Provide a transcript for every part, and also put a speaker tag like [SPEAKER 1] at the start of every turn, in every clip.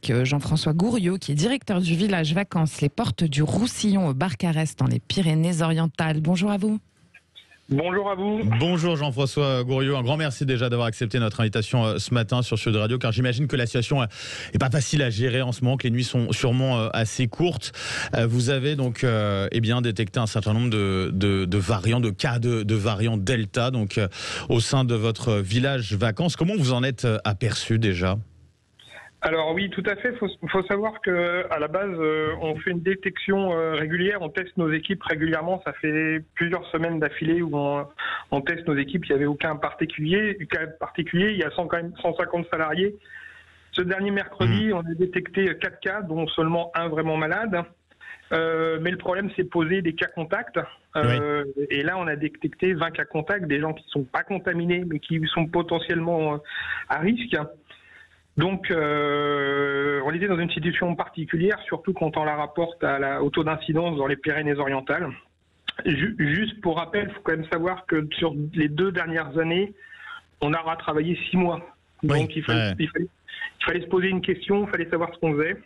[SPEAKER 1] avec Jean-François Gouriot, qui est directeur du village vacances Les Portes du Roussillon au Barcarès dans les Pyrénées-Orientales. Bonjour à vous.
[SPEAKER 2] Bonjour à vous.
[SPEAKER 3] Bonjour Jean-François Gouriot, un grand merci déjà d'avoir accepté notre invitation ce matin sur Sud Radio, car j'imagine que la situation n'est pas facile à gérer en ce moment, que les nuits sont sûrement assez courtes. Vous avez donc détecté un certain nombre de variants, de cas de variants Delta donc, au sein de votre village vacances. Comment vous en êtes aperçu déjà ?
[SPEAKER 2] Alors oui, tout à fait. Faut savoir que à la base, on fait une détection régulière. On teste nos équipes régulièrement. Ça fait plusieurs semaines d'affilée où on teste nos équipes. Il n'y avait aucun cas particulier. Il y a quand même 150 salariés. Ce dernier mercredi, on a détecté 4 cas, dont seulement un vraiment malade. Mais le problème, c'est poser des cas contacts. Et là, on a détecté 20 cas contacts, des gens qui ne sont pas contaminés, mais qui sont potentiellement à risque. Donc, on était dans une situation particulière, surtout quand on la rapporte au taux d'incidence dans les Pyrénées-Orientales. Juste pour rappel, il faut quand même savoir que sur les 2 dernières années, on a retravaillé 6 mois. Donc, il fallait se poser une question, il fallait savoir ce qu'on faisait.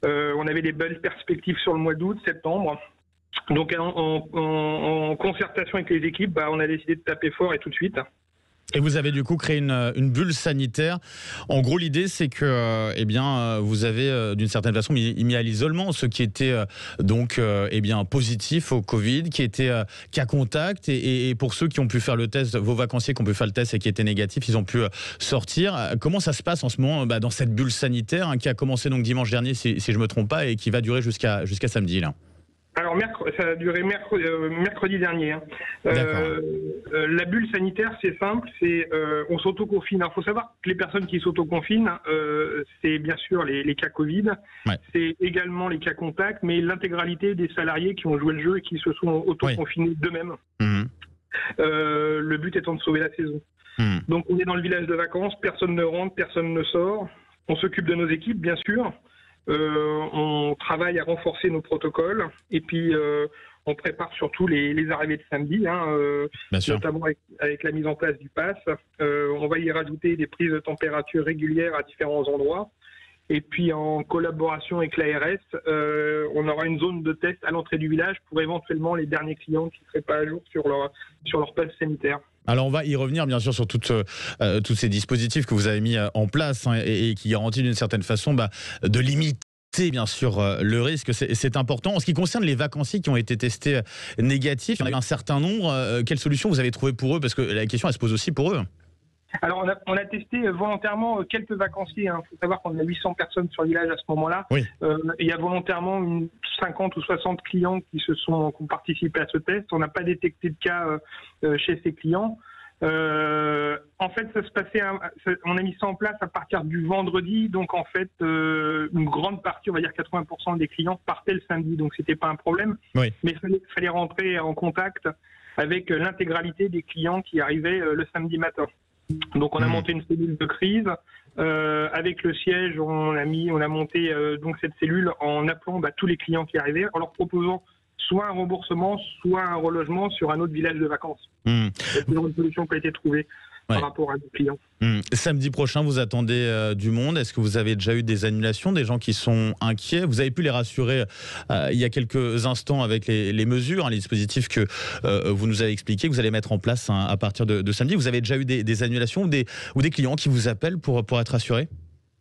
[SPEAKER 2] On avait des belles perspectives sur le mois d'août, septembre. Donc, en concertation avec les équipes, on a décidé de taper fort et tout de suite.
[SPEAKER 3] Et vous avez du coup créé une bulle sanitaire. En gros, l'idée, c'est que vous avez d'une certaine façon mis à l'isolement ceux qui étaient positifs au Covid, qui étaient cas contact. Et pour ceux qui ont pu faire le test, vos vacanciers qui ont pu faire le test et qui étaient négatifs, ils ont pu sortir. Comment ça se passe en ce moment dans cette bulle sanitaire qui a commencé donc dimanche dernier, si je ne me trompe pas, et qui va durer jusqu'à samedi là?
[SPEAKER 2] Alors, ça a duré mercredi dernier. La bulle sanitaire, c'est simple, on s'autoconfine. Il faut savoir que les personnes qui s'autoconfinent, c'est bien sûr les cas Covid, c'est également les cas contacts, mais l'intégralité des salariés qui ont joué le jeu et qui se sont autoconfinés d'eux-mêmes. Le but étant de sauver la saison. Donc, on est dans le village de vacances, personne ne rentre, personne ne sort. On s'occupe de nos équipes, bien sûr. On travaille à renforcer nos protocoles et puis on prépare surtout les arrivées de samedi, notamment avec la mise en place du pass. On va y rajouter des prises de température régulières à différents endroits. Et puis en collaboration avec l'ARS, on aura une zone de test à l'entrée du village pour éventuellement les derniers clients qui ne seraient pas à jour sur leur pass sanitaire.
[SPEAKER 3] Alors on va y revenir bien sûr sur tous ces dispositifs que vous avez mis en place et qui garantissent d'une certaine façon de limiter bien sûr le risque, c'est important. En ce qui concerne les vacanciers qui ont été testés négatifs, il y en a eu un certain nombre. Quelle solution vous avez trouvé pour eux? Parce que la question elle se pose aussi pour eux.
[SPEAKER 2] Alors on a testé volontairement quelques vacanciers. Il faut savoir qu'on a 800 personnes sur le village à ce moment-là. Il y a volontairement 50 ou 60 clients qui ont participé à ce test. On n'a pas détecté de cas chez ces clients. En fait, ça se passait. On a mis ça en place à partir du vendredi. Donc en fait, une grande partie, on va dire 80% des clients partaient le samedi. Donc c'était pas un problème. Mais il fallait rentrer en contact avec l'intégralité des clients qui arrivaient le samedi matin. Donc on a monté une cellule de crise avec le siège. On a monté donc cette cellule en appelant tous les clients qui arrivaient, en leur proposant soit un remboursement, soit un relogement sur un autre village de vacances. C'est une solution qui a été trouvée par rapport à nos clients.
[SPEAKER 3] Samedi prochain, vous attendez du monde. Est-ce que vous avez déjà eu des annulations, des gens qui sont inquiets? Vous avez pu les rassurer il y a quelques instants avec les mesures, les dispositifs que vous nous avez expliqués, que vous allez mettre en place à partir de samedi. Vous avez déjà eu des annulations ou des clients qui vous appellent pour être rassurés?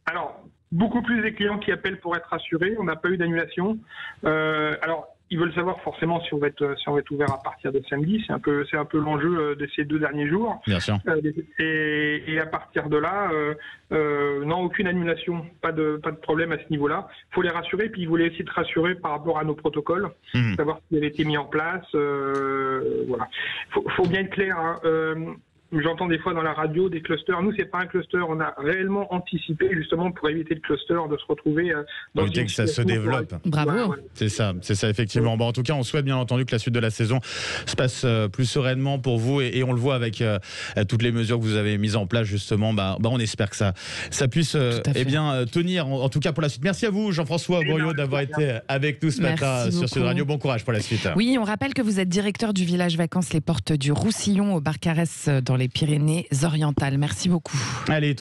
[SPEAKER 3] Alors,
[SPEAKER 2] beaucoup plus des clients qui appellent pour être rassurés. On n'a pas eu d'annulation. Alors, ils veulent savoir forcément si on va être ouvert à partir de samedi. C'est un peu l'enjeu de ces 2 derniers jours.
[SPEAKER 3] Bien sûr.
[SPEAKER 2] Et à partir de là, non, aucune annulation, pas de problème à ce niveau-là. Il faut les rassurer, puis ils voulaient aussi te rassurer par rapport à nos protocoles, savoir ce qui avait été mis en place. Voilà. Faut bien être clair. J'entends des fois dans la radio des clusters. Nous, c'est pas un cluster. On a réellement anticipé justement pour éviter le cluster de se retrouver dans
[SPEAKER 3] que ça se développe.
[SPEAKER 1] Bravo.
[SPEAKER 3] C'est ça effectivement. En tout cas, on souhaite bien entendu que la suite de la saison se passe plus sereinement pour vous et on le voit avec toutes les mesures que vous avez mises en place justement. On espère que ça puisse tenir en tout cas pour la suite. Merci à vous Jean-François Gouriot d'avoir été avec nous ce matin sur Sud Radio. Bon courage pour la suite.
[SPEAKER 1] Oui, on rappelle que vous êtes directeur du village vacances Les Portes du Roussillon au Barcarès dans les Pyrénées-Orientales. Merci beaucoup.
[SPEAKER 3] Allez.